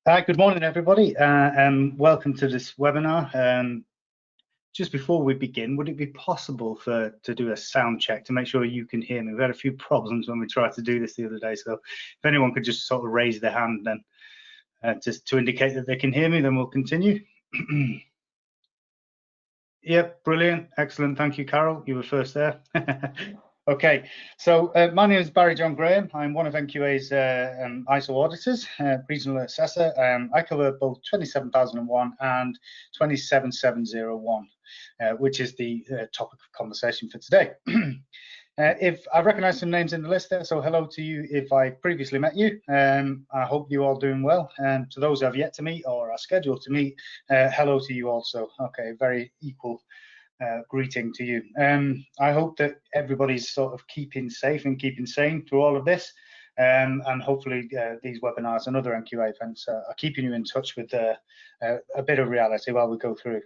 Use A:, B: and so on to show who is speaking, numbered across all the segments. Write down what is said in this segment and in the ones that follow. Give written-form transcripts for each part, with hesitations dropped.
A: Good morning, everybody, and welcome to this webinar. Just before we begin, would it be possible to do a sound check to make sure you can hear me? We've had a few problems when we tried to do this the other day, so if anyone could just sort of raise their hand then just to indicate that they can hear me, then we'll continue. Yep, brilliant, excellent. Thank you, Carol. You were first there. Okay, so my name is Barry John Graham. I'm one of NQA's ISO auditors, regional assessor. I cover both 27001 and 27701, which is the topic of conversation for today. If I recognize some names in the list there, so hello to you if I previously met you. I hope you're all doing well. And to those who have yet to meet or are scheduled to meet, hello to you also. Okay, very equal greeting to you. I hope that everybody's sort of keeping safe and keeping sane through all of this, and hopefully these webinars and other NQA events are keeping you in touch with a bit of reality while we go through.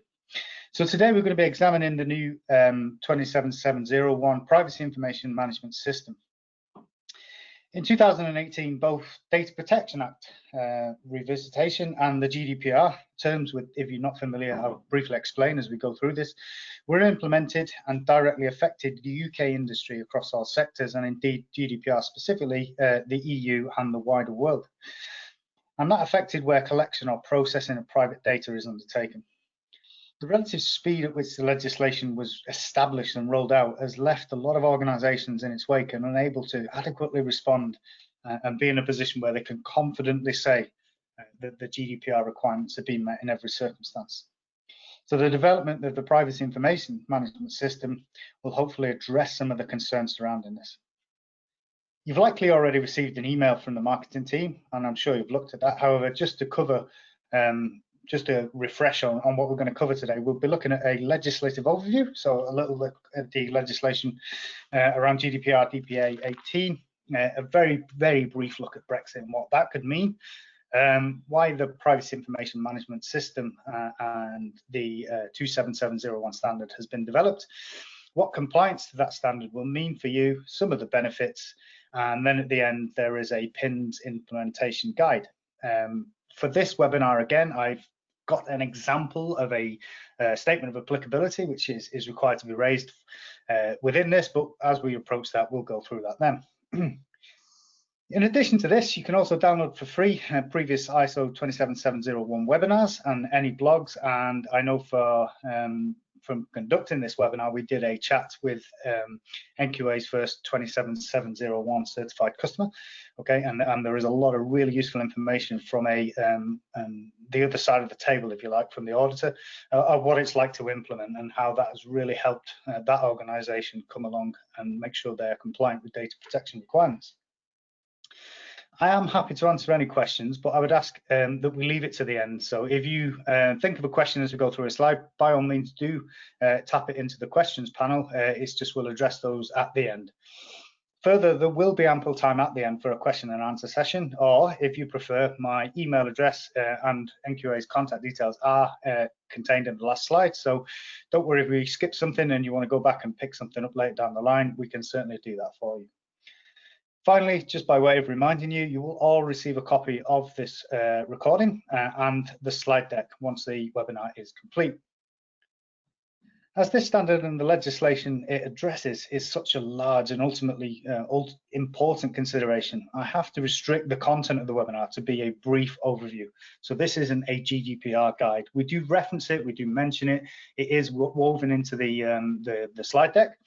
A: So today we're going to be examining the new 27701 Privacy Information Management System. In 2018, both Data Protection Act revisitation and the GDPR terms, with, if you're not familiar, I'll briefly explain as we go through this, were implemented and directly affected the UK industry across all sectors, and indeed GDPR specifically the EU and the wider world. And that affected where collection or processing of private data is undertaken. The relative speed at which the legislation was established and rolled out has left a lot of organisations in its wake and unable to adequately respond and be in a position where they can confidently say that the GDPR requirements have been met in every circumstance. So the development of the Privacy Information Management System will hopefully address some of the concerns surrounding this. You've likely already received an email from the marketing team, and I'm sure you've looked at that. However, just to cover just a refresh on what we're going to cover today, we'll be looking at a legislative overview, so a little look at the legislation around GDPR DPA 18, a very, very brief look at Brexit and what that could mean, why the Privacy Information Management System and the 27701 standard has been developed, what compliance to that standard will mean for you, some of the benefits, and then at the end there is a PIMs implementation guide. For this webinar, again, I've got an example of a statement of applicability, which is required to be raised within this, but as we approach that, we'll go through that then. In addition to this, you can also download for free previous ISO 27701 webinars and any blogs, and I know from conducting this webinar, we did a chat with NQA's first 27701 certified customer. Okay, and there is a lot of really useful information from the other side of the table, if you like, from the auditor, of what it's like to implement and how that has really helped that organisation come along and make sure they are compliant with data protection requirements. I am happy to answer any questions, but I would ask that we leave it to the end. So if you think of a question as we go through a slide, by all means do tap it into the questions panel. It's just we'll address those at the end. Further, there will be ample time at the end for a question and answer session, or if you prefer, my email address and NQA's contact details are contained in the last slide. So don't worry if we skip something and you want to go back and pick something up later down the line, we can certainly do that for you. Finally, just by way of reminding you, you will all receive a copy of this recording and the slide deck once the webinar is complete. As this standard and the legislation it addresses is such a large and ultimately important consideration, I have to restrict the content of the webinar to be a brief overview. So this isn't a GDPR guide. We do reference it, we do mention it. It is woven into the slide deck.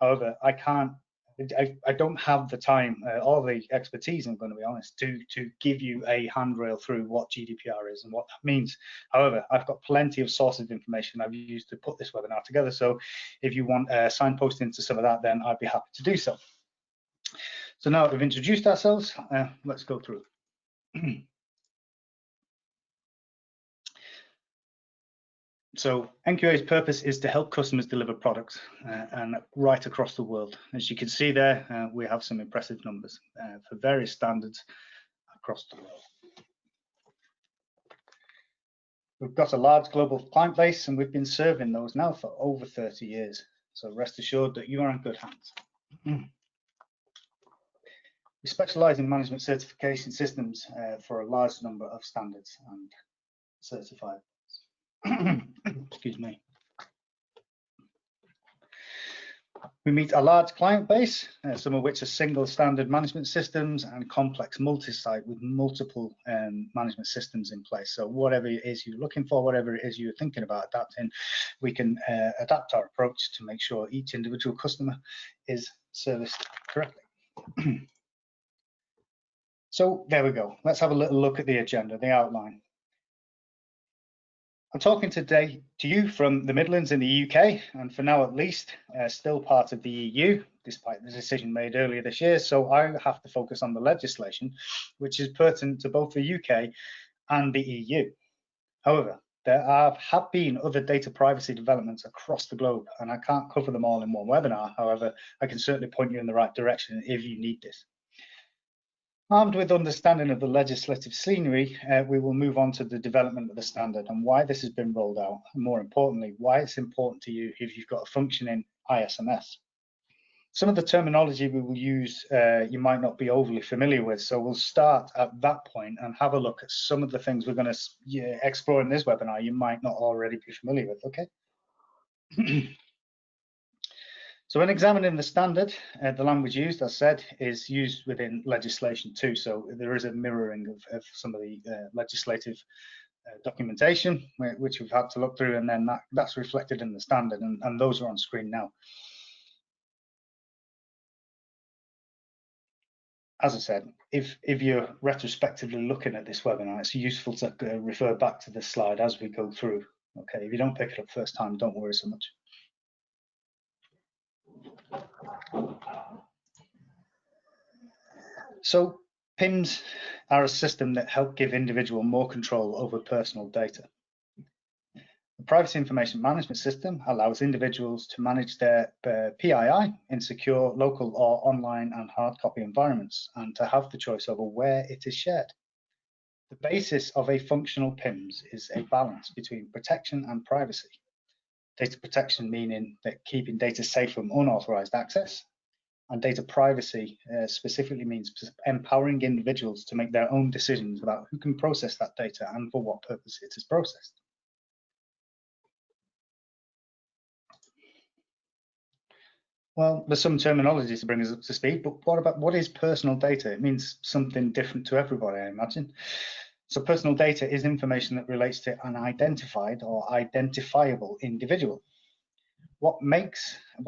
A: However, I don't have the time or the expertise, I'm going to be honest, to give you a handrail through what GDPR is and what that means. However, I've got plenty of sources of information I've used to put this webinar together. So if you want signposting to some of that, then I'd be happy to do so. So now that we've introduced ourselves, let's go through. So NQA's purpose is to help customers deliver products and right across the world. As you can see there, we have some impressive numbers for various standards across the world. We've got a large global client base and we've been serving those now for over 30 years. So rest assured that you are in good hands. We specialise in management certification systems for a large number of standards and certified. Excuse me. We meet a large client base, some of which are single standard management systems and complex multi-site with multiple management systems in place. So whatever it is you're looking for, whatever it is you're thinking about adapting, we can adapt our approach to make sure each individual customer is serviced correctly. So there we go. Let's have a little look at the agenda, the outline. I'm talking today to you from the Midlands in the UK, and for now at least, still part of the EU, despite the decision made earlier this year. So I have to focus on the legislation, which is pertinent to both the UK and the EU. However, there have been other data privacy developments across the globe, and I can't cover them all in one webinar. However, I can certainly point you in the right direction if you need this. Armed with understanding of the legislative scenery, we will move on to the development of the standard and why this has been rolled out, and more importantly, why it's important to you if you've got a functioning ISMS. Some of the terminology we will use you might not be overly familiar with, so we'll start at that point and have a look at some of the things we're going to explore in this webinar you might not already be familiar with, okay? So when examining the standard, the language used, as said, is used within legislation too. So there is a mirroring of some of the legislative documentation, which we've had to look through, and then that's reflected in the standard, and those are on screen now. As I said, if you're retrospectively looking at this webinar, it's useful to refer back to this slide as we go through. Okay, if you don't pick it up first time, don't worry so much. So PIMs are a system that help give individual more control over personal data. The Privacy Information Management System allows individuals to manage their PII in secure local or online and hard copy environments, and to have the choice over where it is shared. The basis of a functional PIMs is a balance between protection and privacy. Data protection meaning that keeping data safe from unauthorized access, and data privacy specifically means empowering individuals to make their own decisions about who can process that data and for what purpose it is processed. Well, there's some terminology to bring us up to speed, but what is personal data? It means something different to everybody, I imagine. So personal data is information that relates to an identified or identifiable individual. What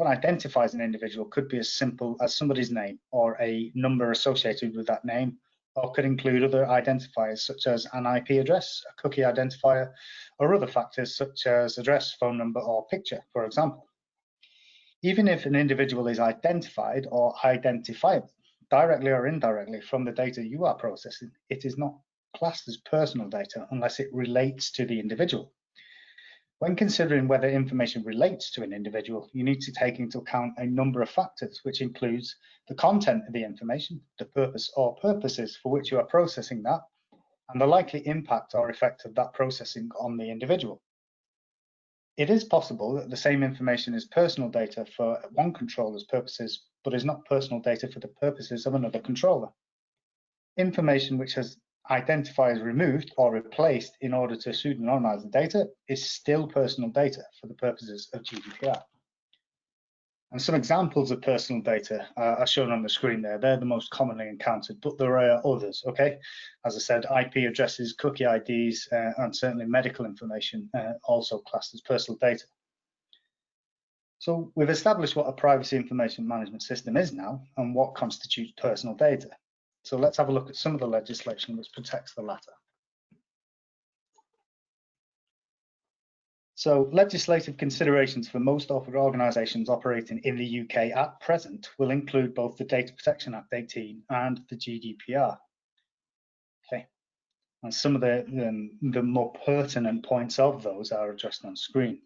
A: identifies an individual could be as simple as somebody's name or a number associated with that name, or could include other identifiers such as an IP address, a cookie identifier, or other factors such as address, phone number, or picture, for example. Even if an individual is identified or identifiable, directly or indirectly from the data you are processing, it is not classed as personal data unless it relates to the individual. When considering whether information relates to an individual, you need to take into account a number of factors, which includes the content of the information, the purpose or purposes for which you are processing that, and the likely impact or effect of that processing on the individual. It is possible that the same information is personal data for one controller's purposes, but is not personal data for the purposes of another controller. Information which has identifiers removed or replaced in order to pseudonymize the data is still personal data for the purposes of GDPR. And some examples of personal data are shown on the screen there. They're the most commonly encountered, but there are others, okay? As I said, IP addresses, cookie IDs, and certainly medical information also classed as personal data. So we've established what a privacy information management system is now and what constitutes personal data. So let's have a look at some of the legislation which protects the latter. So legislative considerations for most organisations operating in the UK at present will include both the Data Protection Act 18 and the GDPR. Okay, and some of the more pertinent points of those are addressed on screen.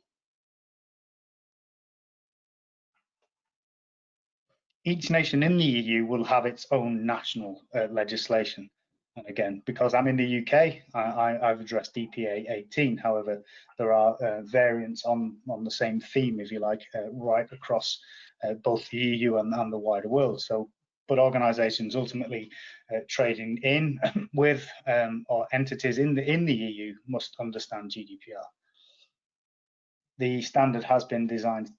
A: Each nation in the EU will have its own national legislation. And again, because I'm in the UK, I've addressed DPA 18. However, there are variants on the same theme, if you like, right across both the EU and the wider world. So but organisations ultimately trading in with or entities in the EU must understand GDPR. The standard has been designed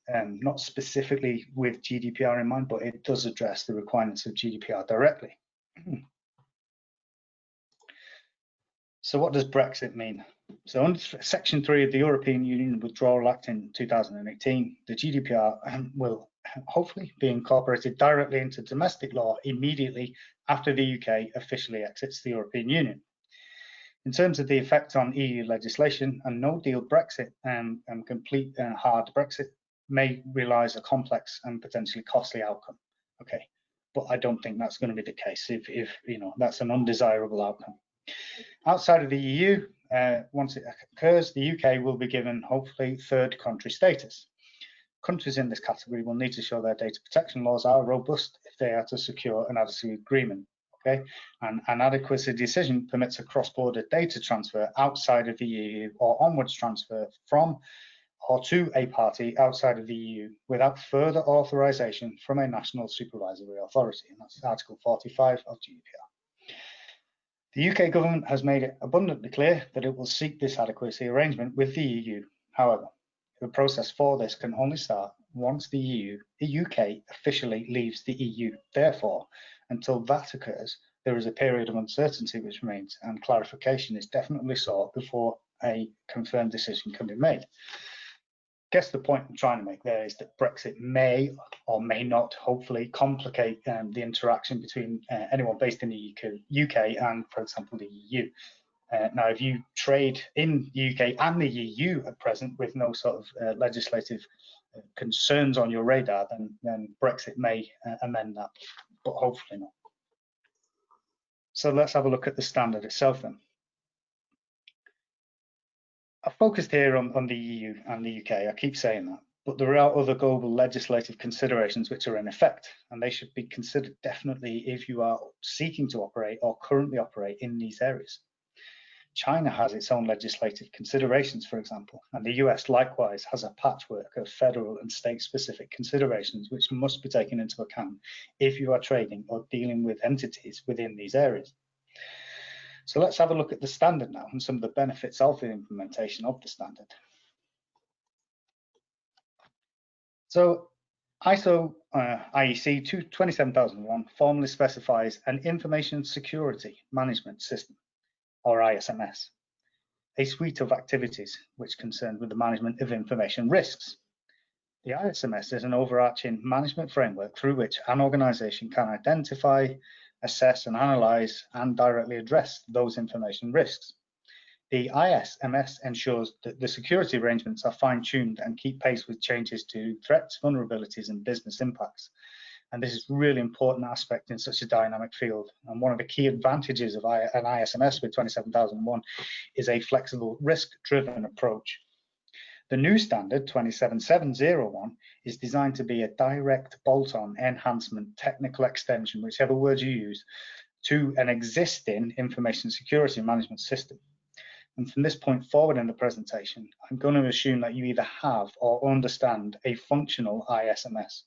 A: not specifically with GDPR in mind, but it does address the requirements of GDPR directly. So what does Brexit mean? So under Section 3 of the European Union Withdrawal Act in 2018, the GDPR will hopefully be incorporated directly into domestic law immediately after the UK officially exits the European Union. In terms of the effect on EU legislation, a no-deal Brexit and complete hard Brexit may realise a complex and potentially costly outcome. Okay, but I don't think that's going to be the case if you know that's an undesirable outcome. Outside of the EU, once it occurs, the UK will be given, hopefully, third country status. Countries in this category will need to show their data protection laws are robust if they are to secure an adequacy agreement. Okay, and an adequacy decision permits a cross-border data transfer outside of the EU or onwards transfer from or to a party outside of the EU without further authorization from a national supervisory authority. And that's Article 45 of GDPR. The UK government has made it abundantly clear that it will seek this adequacy arrangement with the EU. However, the process for this can only start once the UK officially leaves the EU. Therefore, until that occurs, there is a period of uncertainty which remains, and clarification is definitely sought before a confirmed decision can be made. I guess the point I'm trying to make there is that Brexit may or may not, hopefully, complicate the interaction between anyone based in the UK and, for example, the EU. Now, if you trade in the UK and the EU at present with no sort of legislative concerns on your radar, then Brexit may amend that, but hopefully not. So let's have a look at the standard itself then. I've focused here on the EU and the UK, I keep saying that, but there are other global legislative considerations which are in effect, and they should be considered definitely if you are seeking to operate or currently operate in these areas. China has its own legislative considerations, for example, and the US likewise has a patchwork of federal and state-specific considerations which must be taken into account if you are trading or dealing with entities within these areas. So let's have a look at the standard now and some of the benefits of the implementation of the standard. So ISO IEC 27001 formally specifies an Information Security Management System, or ISMS, a suite of activities which concern with the management of information risks. The ISMS is an overarching management framework through which an organization can identify, assess and analyze and directly address those information risks. The ISMS ensures that the security arrangements are fine-tuned and keep pace with changes to threats, vulnerabilities and business impacts. And this is a really important aspect in such a dynamic field. And one of the key advantages of an ISMS with 27001 is a flexible, risk-driven approach. The new standard 27701 is designed to be a direct bolt-on enhancement, technical extension, whichever word you use, to an existing information security management system. And from this point forward in the presentation, I'm going to assume that you either have or understand a functional ISMS.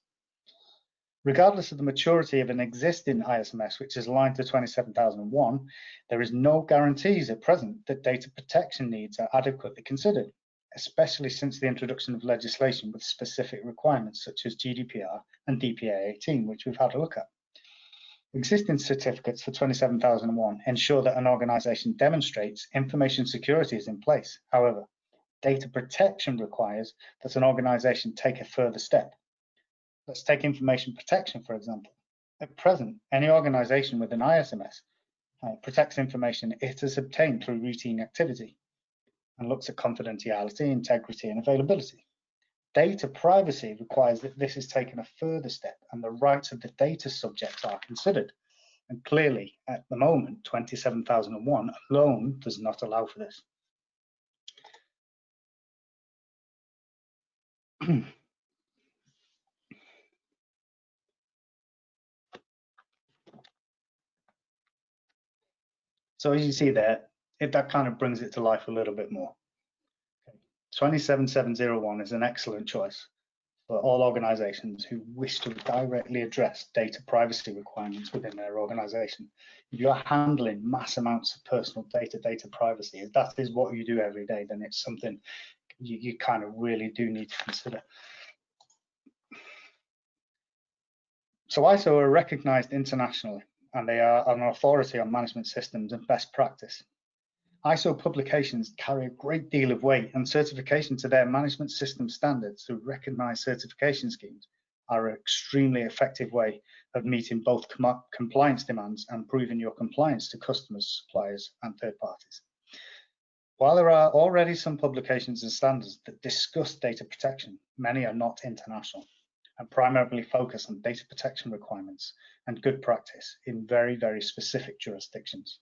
A: Regardless of the maturity of an existing ISMS, which is aligned to 27001, there is no guarantees at present that data protection needs are adequately considered, especially since the introduction of legislation with specific requirements such as GDPR and DPA 18, which we've had a look at. Existing certificates for 27001 ensure that an organization demonstrates information security is in place. However, data protection requires that an organization take a further step. Let's take information protection, for example. At present, any organization with an ISMS protects information it has obtained through routine activity and looks at confidentiality, integrity, and availability. Data privacy requires that this is taken a further step and the rights of the data subjects are considered. And clearly, at the moment, 27001 alone does not allow for this. So as you see there, that kind of brings it to life a little bit more. 27701 is an excellent choice for all organizations who wish to directly address data privacy requirements within their organization. If you're handling mass amounts of personal data privacy, if that is what you do every day, then it's something you kind of really do need to consider. So ISO are recognized internationally, and they are an authority on management systems and best practice. ISO publications carry a great deal of weight, and certification to their management system standards through recognized certification schemes are an extremely effective way of meeting both compliance demands and proving your compliance to customers, suppliers, and third parties. While there are already some publications and standards that discuss data protection, many are not international and primarily focus on data protection requirements and good practice in very, very specific jurisdictions.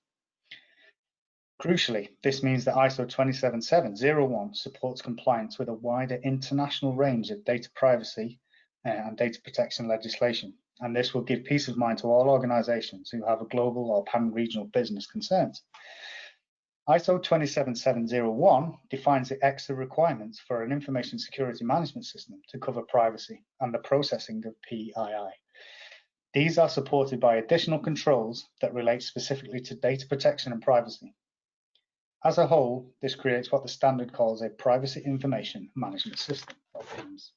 A: Crucially, this means that ISO 27701 supports compliance with a wider international range of data privacy and data protection legislation, and this will give peace of mind to all organizations who have a global or pan-regional business concerns. ISO 27701 defines the extra requirements for an information security management system to cover privacy and the processing of PII. These are supported by additional controls that relate specifically to data protection and privacy. As a whole, this creates what the standard calls a Privacy Information Management System, or PIMs.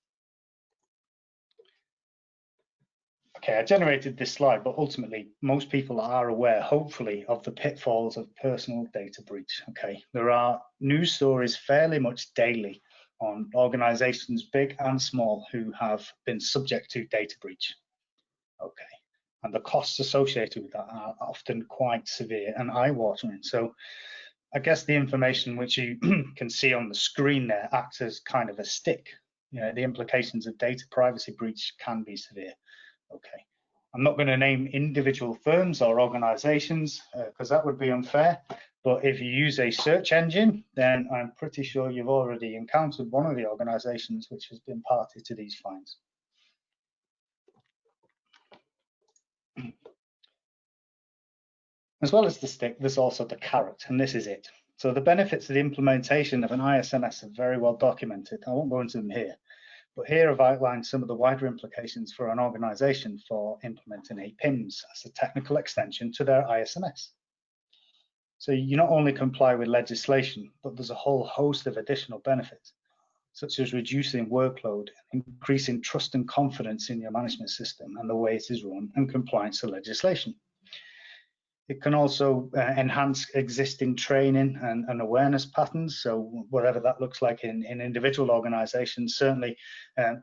A: Okay, I generated this slide, but ultimately, most people are aware, hopefully, of the pitfalls of personal data breach. Okay, there are news stories fairly much daily on organizations, big and small, who have been subject to data breach. Okay, and the costs associated with that are often quite severe and eye-watering. So I guess the information which you can see on the screen there acts as kind of a stick. You know, the implications of data privacy breach can be severe. Okay, I'm not going to name individual firms or organizations because that would be unfair. But if you use a search engine, then I'm pretty sure you've already encountered one of the organizations which has been party to these fines. As well as the stick, there's also the carrot, and this is it. So the benefits of the implementation of an ISMS are very well documented. I won't go into them here, but here I've outlined some of the wider implications for an organization for implementing a PIMs as a technical extension to their ISMS. So you not only comply with legislation, but there's a whole host of additional benefits, such as reducing workload, increasing trust and confidence in your management system and the way it is run, and compliance to legislation. It can also enhance existing training and awareness patterns. So whatever that looks like in individual organizations, certainly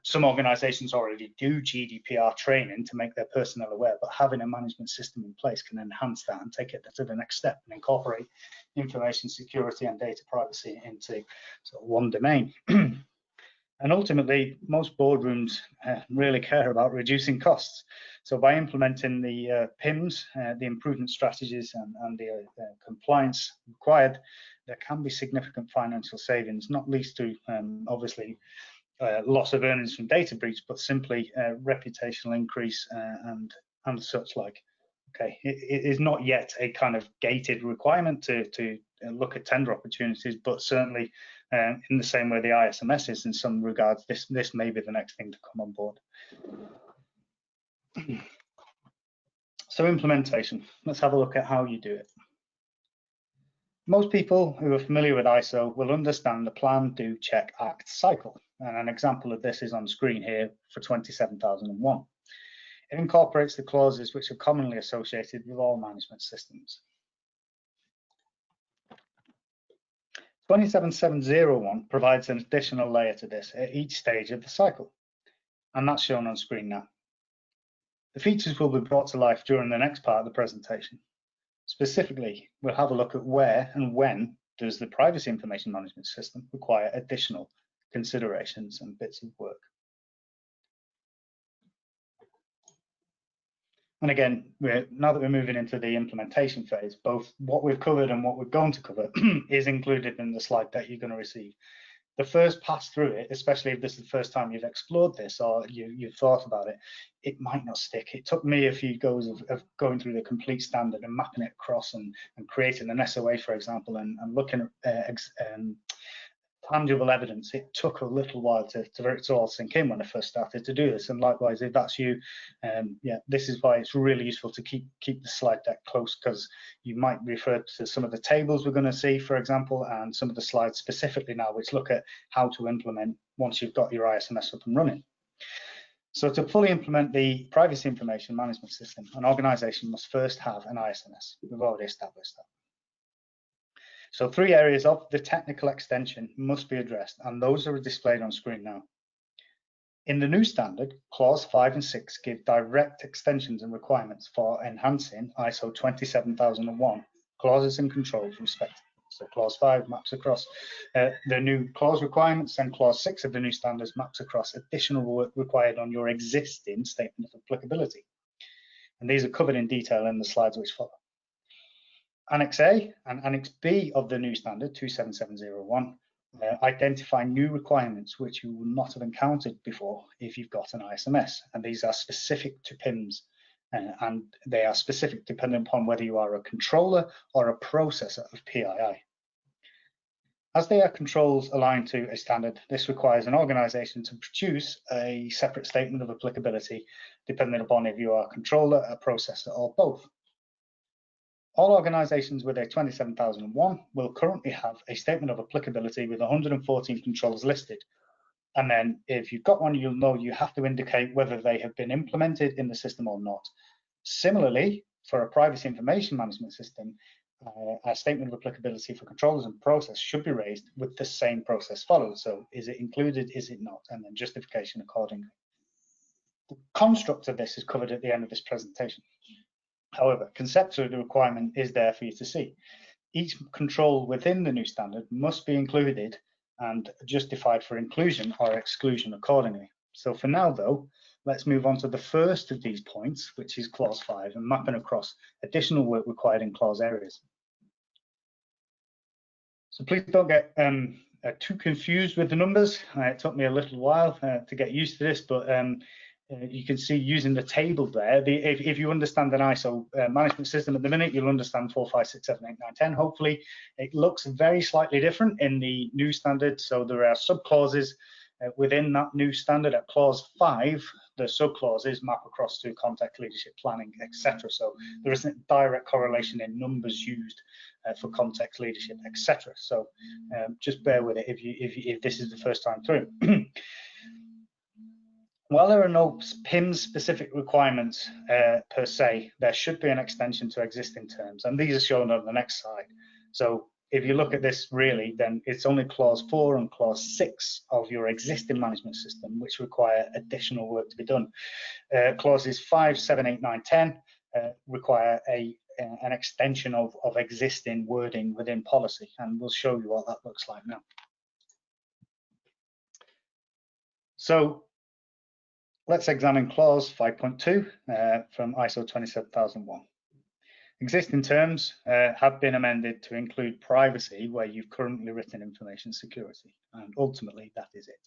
A: some organizations already do GDPR training to make their personnel aware, but having a management system in place can enhance that and take it to the next step and incorporate information security and data privacy into sort of one domain. And ultimately, most boardrooms really care about reducing costs. So by implementing the PIMs, the improvement strategies and the compliance required, there can be significant financial savings, not least to obviously loss of earnings from data breach, but simply reputational increase and such like. Okay, it is not yet a kind of gated requirement to look at tender opportunities, but certainly in the same way the ISMS is in some regards, this may be the next thing to come on board. So implementation, let's have a look at how you do it. Most people who are familiar with ISO will understand the plan, do, check, act cycle. And an example of this is on screen here for 27001. It incorporates the clauses which are commonly associated with all management systems. 27701 provides an additional layer to this at each stage of the cycle, and that's shown on screen now. The features will be brought to life during the next part of the presentation. Specifically, we'll have a look at where and when does the privacy information management system require additional considerations and bits of work. And again, now that we're moving into the implementation phase, both what we've covered and what we're going to cover is included in the slide that you're going to receive. The first pass through it, especially if this is the first time you've explored this or you've thought about it, it might not stick. It took me a few goes of going through the complete standard and mapping it across and creating an SOA, for example, and looking at tangible evidence. It took a little while for it to all sink in when I first started to do this. And likewise, if that's you, yeah, this is why it's really useful to keep the slide deck close, because you might refer to some of the tables we're going to see, for example, and some of the slides specifically now, which look at how to implement once you've got your ISMS up and running. So to fully implement the privacy information management system, an organization must first have an ISMS. We've already established that. So 3 areas of the technical extension must be addressed, and those are displayed on screen now. In the new standard, clause 5 and 6 give direct extensions and requirements for enhancing ISO 27001 clauses and controls respectively. So clause 5 maps across the new clause requirements, and clause 6 of the new standards maps across additional work required on your existing statement of applicability. And these are covered in detail in the slides which follow. Annex A and Annex B of the new standard 27701 identify new requirements which you will not have encountered before if you've got an ISMS, and these are specific to PIMs, and they are specific depending upon whether you are a controller or a processor of PII. As they are controls aligned to a standard, this requires an organization to produce a separate statement of applicability depending upon if you are a controller, a processor, or both. All organizations with a 27001 will currently have a statement of applicability with 114 controls listed. And then if you've got one, you'll know you have to indicate whether they have been implemented in the system or not. Similarly, for a privacy information management system, a statement of applicability for controllers and process should be raised with the same process followed. So is it included, is it not? And then justification accordingly. The construct of this is covered at the end of this presentation. However, conceptually, the requirement is there for you to see. Each control within the new standard must be included and justified for inclusion or exclusion accordingly. So for now, though, let's move on to the first of these points, which is clause 5, and mapping across additional work required in clause areas. So please don't get too confused with the numbers. It took me a little while to get used to this, but you can see using the table there, if you understand an ISO management system at the minute, you'll understand 4, 5, 6, 7, 8, 9, 10. Hopefully, it looks very slightly different in the new standard. So there are subclauses within that new standard. At clause 5, the subclauses map across to context, leadership, planning, etc. So there isn't direct correlation in numbers used for context, leadership, etc. So just bear with it if this is the first time through. While there are no PIMs specific requirements per se, there should be an extension to existing terms, and these are shown on the next slide. So if you look at this really, then it's only clause 4 and clause 6 of your existing management system which require additional work to be done. Clauses 5, 7, 8, 9, 10 require an extension of existing wording within policy, and we'll show you what that looks like now. So let's examine clause 5.2 from ISO 27001. Existing terms have been amended to include privacy where you've currently written information security, and ultimately that is it.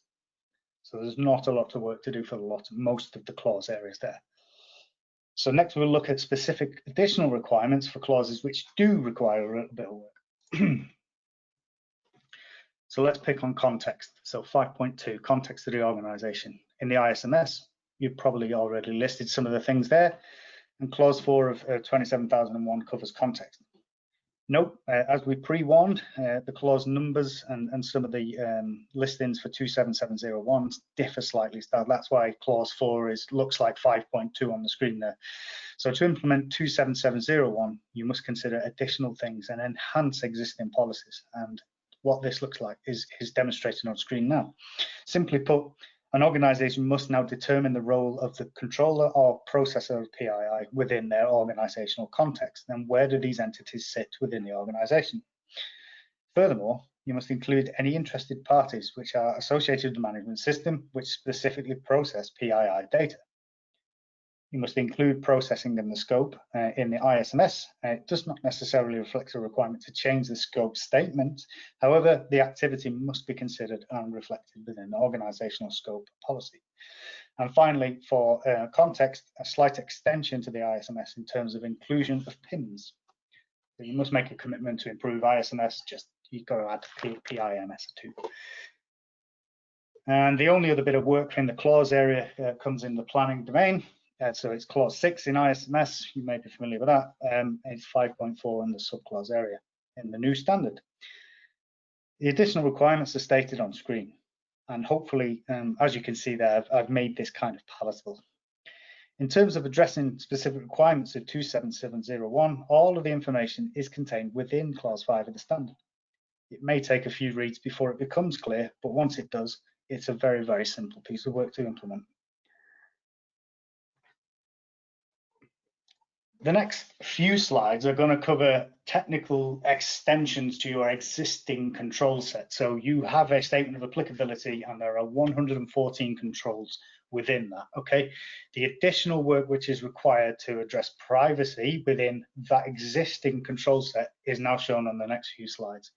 A: So there's not a lot of work to do for most of the clause areas there. So next we'll look at specific additional requirements for clauses which do require a little bit of work. So let's pick on context. So 5.2, context of the organization. In the ISMS, you've probably already listed some of the things there, and clause 4 of 27001 covers context. Note, as we pre-warned, the clause numbers and some of the listings for 27701 differ slightly. So that's why clause 4 looks like 5.2 on the screen there. So to implement 27701, you must consider additional things and enhance existing policies. And what this looks like is demonstrated on screen now. Simply put, an organization must now determine the role of the controller or processor of PII within their organizational context, and where do these entities sit within the organization. Furthermore, you must include any interested parties which are associated with the management system which specifically process PII data. You must include processing in the scope in the ISMS. It does not necessarily reflect a requirement to change the scope statement. However, the activity must be considered and reflected within the organizational scope policy. And finally, for context, a slight extension to the ISMS in terms of inclusion of PIMs. So you must make a commitment to improve ISMS you've got to add PIMs too. And the only other bit of work in the clause area comes in the planning domain. So it's clause 6 in ISMS, you may be familiar with that. It's 5.4 in the subclause area in the new standard. The additional requirements are stated on screen. And hopefully, as you can see there, I've made this kind of palatable. In terms of addressing specific requirements of 27701, all of the information is contained within clause 5 of the standard. It may take a few reads before it becomes clear, but once it does, it's a very, very simple piece of work to implement. The next few slides are going to cover technical extensions to your existing control set. So you have a statement of applicability and there are 114 controls within that, okay? The additional work which is required to address privacy within that existing control set is now shown on the next few slides.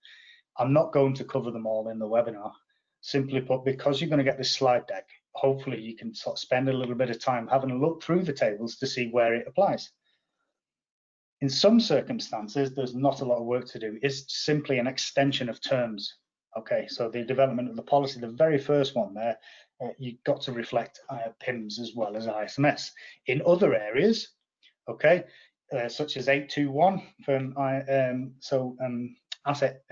A: I'm not going to cover them all in the webinar. Simply put, because you're going to get this slide deck, hopefully you can sort of spend a little bit of time having a look through the tables to see where it applies. In some circumstances, there's not a lot of work to do. It's simply an extension of terms. Okay, so the development of the policy, the very first one there, you've got to reflect PIMs as well as ISMS. In other areas, okay, such as 821 from asset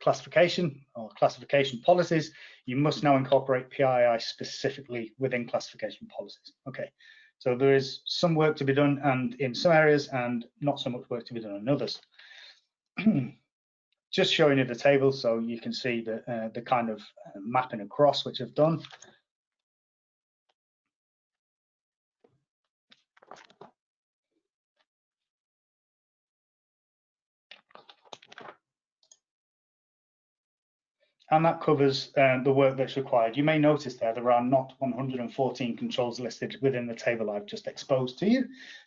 A: classification or classification policies, you must now incorporate PII specifically within classification policies. Okay. So there is some work to be done, and in some areas, and not so much work to be done in others. Just showing you the table so you can see the kind of mapping across which I've done. And that covers the work that's required. You may notice there are not 114 controls listed within the table I've just exposed to you.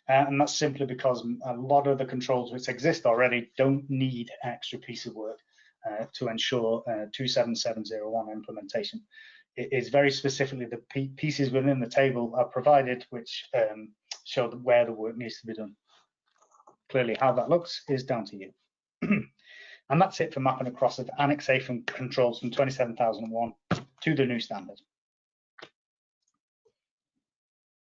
A: And that's simply because a lot of the controls which exist already don't need an extra piece of work to ensure 27701 implementation. It is very specifically the pieces within the table are provided which show where the work needs to be done. Clearly, how that looks is down to you. And that's it for mapping across of Annex A from controls from 27001 to the new standard.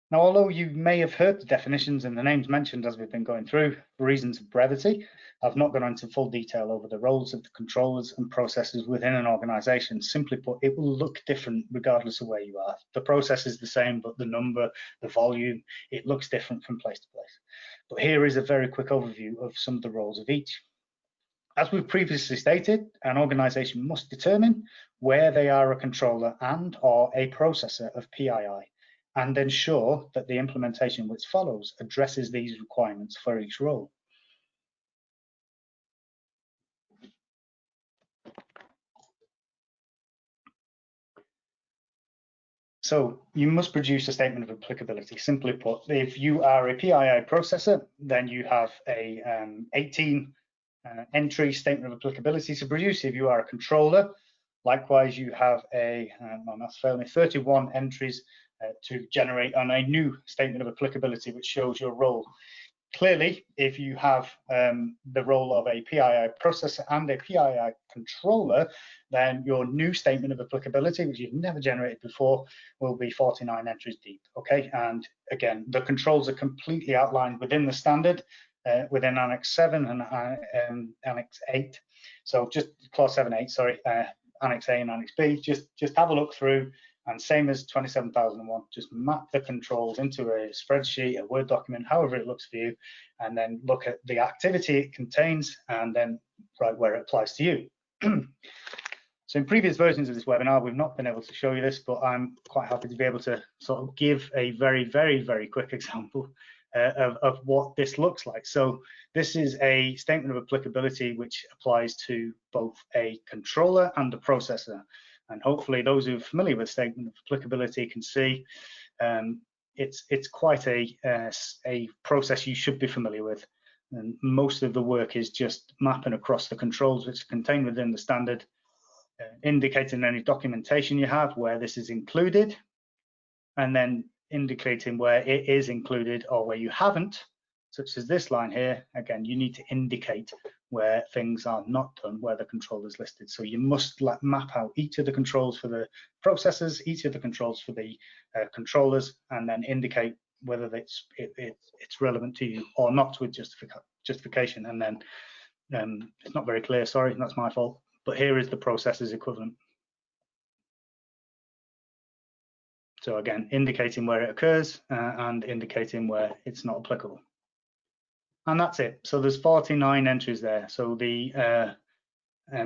A: Now, although you may have heard the definitions and the names mentioned as we've been going through, for reasons of brevity, I've not gone into full detail over the roles of the controllers and processes within an organization. Simply put, it will look different regardless of where you are. The process is the same, but the number, the volume, it looks different from place to place. But here is a very quick overview of some of the roles of each. As we've previously stated, an organization must determine where they are a controller and or a processor of PII and ensure that the implementation which follows addresses these requirements for each role. So you must produce a statement of applicability. Simply put, if you are a PII processor, then you have a 18 entry statement of applicability to produce. If you are a controller, likewise, you have a 31 entries to generate on a new statement of applicability, which shows your role. Clearly, if you have the role of a PII processor and a PII controller, then your new statement of applicability, which you've never generated before, will be 49 entries deep. Okay, and again, the controls are completely outlined within the standard. Within Annex 7 and Annex 8. So just Clause 7.8, sorry, Annex A and Annex B, just have a look through, and same as 27001, just map the controls into a spreadsheet, a Word document, however it looks for you, and then look at the activity it contains and then write where it applies to you. So in previous versions of this webinar, we've not been able to show you this, but I'm quite happy to be able to sort of give a very, very, very quick example of what this looks like. So this is a statement of applicability which applies to both a controller and a processor. And hopefully those who are familiar with statement of applicability can see it's quite a process you should be familiar with. And most of the work is just mapping across the controls which are contained within the standard, indicating any documentation you have where this is included, and then indicating where it is included or where you haven't, such as this line here. Again, you need to indicate where things are not done, where the control is listed. So you must map out each of the controls for the processors, each of the controls for the controllers, and then indicate whether it's relevant to you or not with justification. And then it's not very clear, sorry, that's my fault, but here is the processors equivalent. So again, indicating where it occurs and indicating where it's not applicable. And that's it. So there's 49 entries there. So the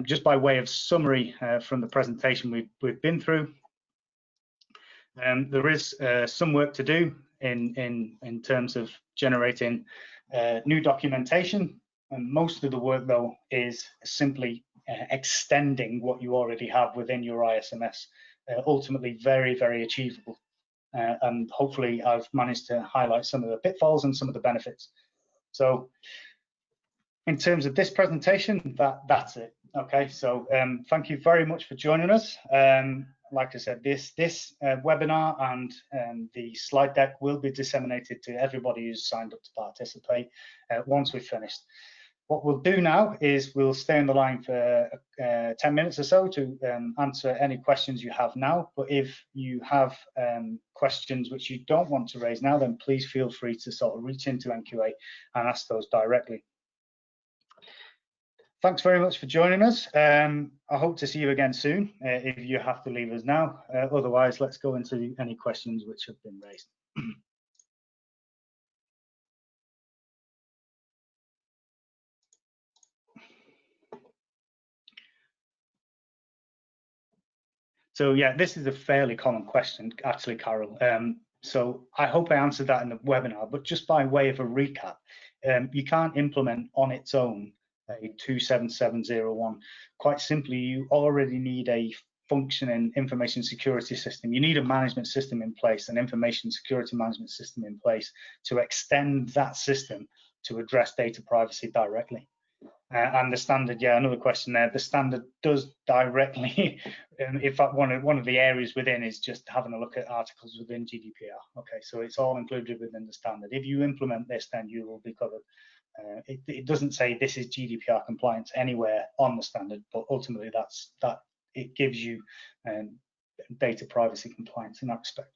A: just by way of summary from the presentation we've been through, there is some work to do in terms of generating new documentation. And most of the work, though, is simply extending what you already have within your ISMS. Ultimately, very, very achievable. And hopefully, I've managed to highlight some of the pitfalls and some of the benefits. So, in terms of this presentation, that's it. Okay, so thank you very much for joining us. Like I said, this webinar and the slide deck will be disseminated to everybody who's signed up to participate once we've finished. What we'll do now is we'll stay on the line for 10 minutes or so to answer any questions you have now. But if you have questions which you don't want to raise now, then please feel free to sort of reach into NQA and ask those directly. Thanks very much for joining us. I hope to see you again soon if you have to leave us now. Otherwise, let's go into any questions which have been raised. So yeah, this is a fairly common question, actually, Carol. So I hope I answered that in the webinar, but just by way of a recap, you can't implement on its own a 27701. Quite simply, you already need a functioning information security system. You need a management system in place, an information security management system in place to extend that system to address data privacy directly. And the standard, yeah, another question there. The standard does directly, in fact, one of the areas within is just having a look at articles within GDPR. Okay, so it's all included within the standard. If you implement this, then you will be covered. It doesn't say this is GDPR compliance anywhere on the standard, but ultimately it gives you data privacy compliance in that respect.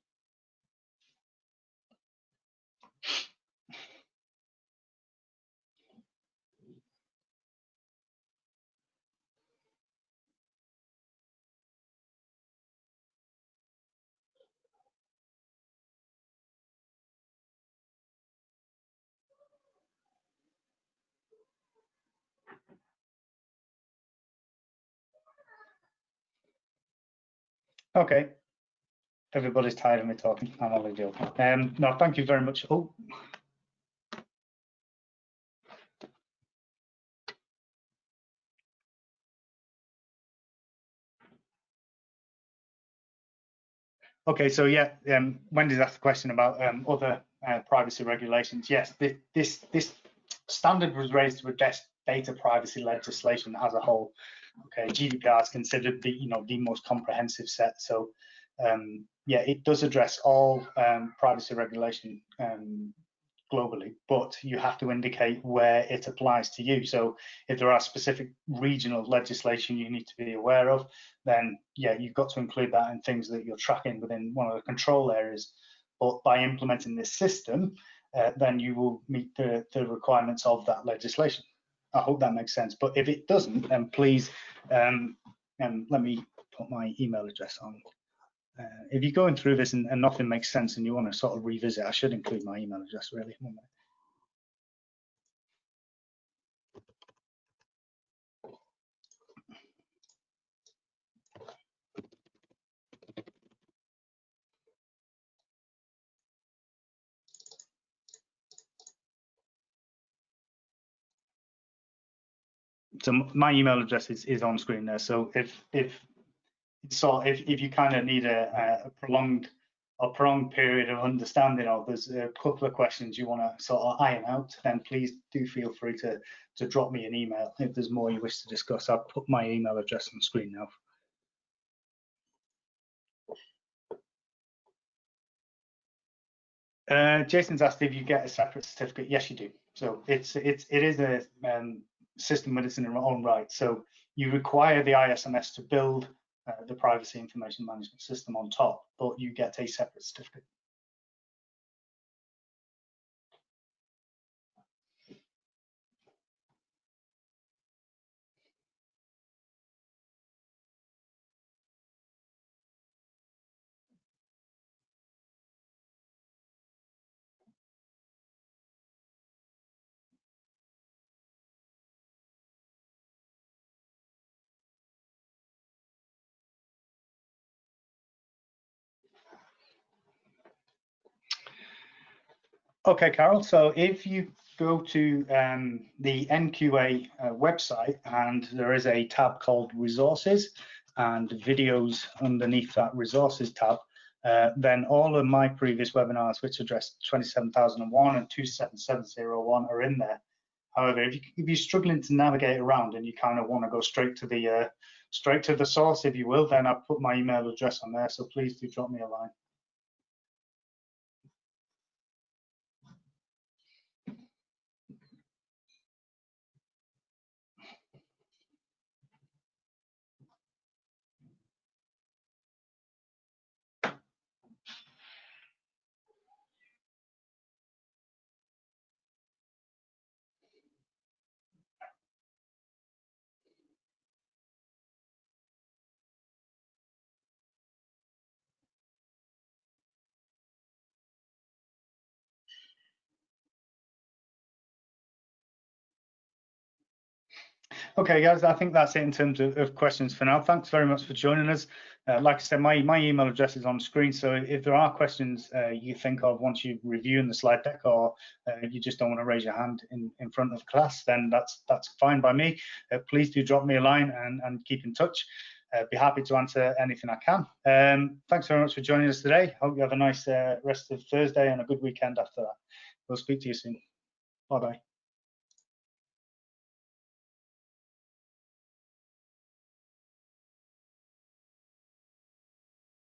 A: Okay. Everybody's tired of me talking. I'm only joking. No, thank you very much. Oh. Okay, so yeah, Wendy's asked a question about other privacy regulations. Yes, this standard was raised to address data privacy legislation as a whole. Okay, GDPR is considered the most comprehensive set. So yeah, it does address all privacy regulation globally, but you have to indicate where it applies to you. So if there are specific regional legislation you need to be aware of, then yeah, you've got to include that in things that you're tracking within one of the control areas. But by implementing this system, then you will meet the requirements of that legislation. I hope that makes sense. But if it doesn't, then please, let me put my email address on. If you're going through this and nothing makes sense and you want to sort of revisit, I should include my email address really. So my email address is on screen there. So if you kind of need a prolonged period of understanding, or there's a couple of questions you want to sort of iron out, then please do feel free to drop me an email if there's more you wish to discuss. I'll put my email address on screen now. Jason's asked if you get a separate certificate. Yes, you do. So it is a system in its own right. So you require the ISMS to build the privacy information management system on top, but you get a separate certificate. Okay, Carol, so if you go to the NQA website, and there is a tab called Resources and Videos underneath that Resources tab, then all of my previous webinars, which address 27001 and 27701, are in there. However, if you're struggling to navigate around and you kind of want to go straight to the source, if you will, then I've put my email address on there, so please do drop me a line. Okay, guys, I think that's it in terms of questions for now. Thanks very much for joining us. Like I said, my email address is on the screen, so if there are questions you think of once you're reviewing the slide deck, or you just don't want to raise your hand in front of class, then that's fine by me. Please do drop me a line and keep in touch. Be happy to answer anything I can. Thanks very much for joining us today. Hope you have a nice rest of Thursday and a good weekend after that. We'll speak to you soon. Bye-bye.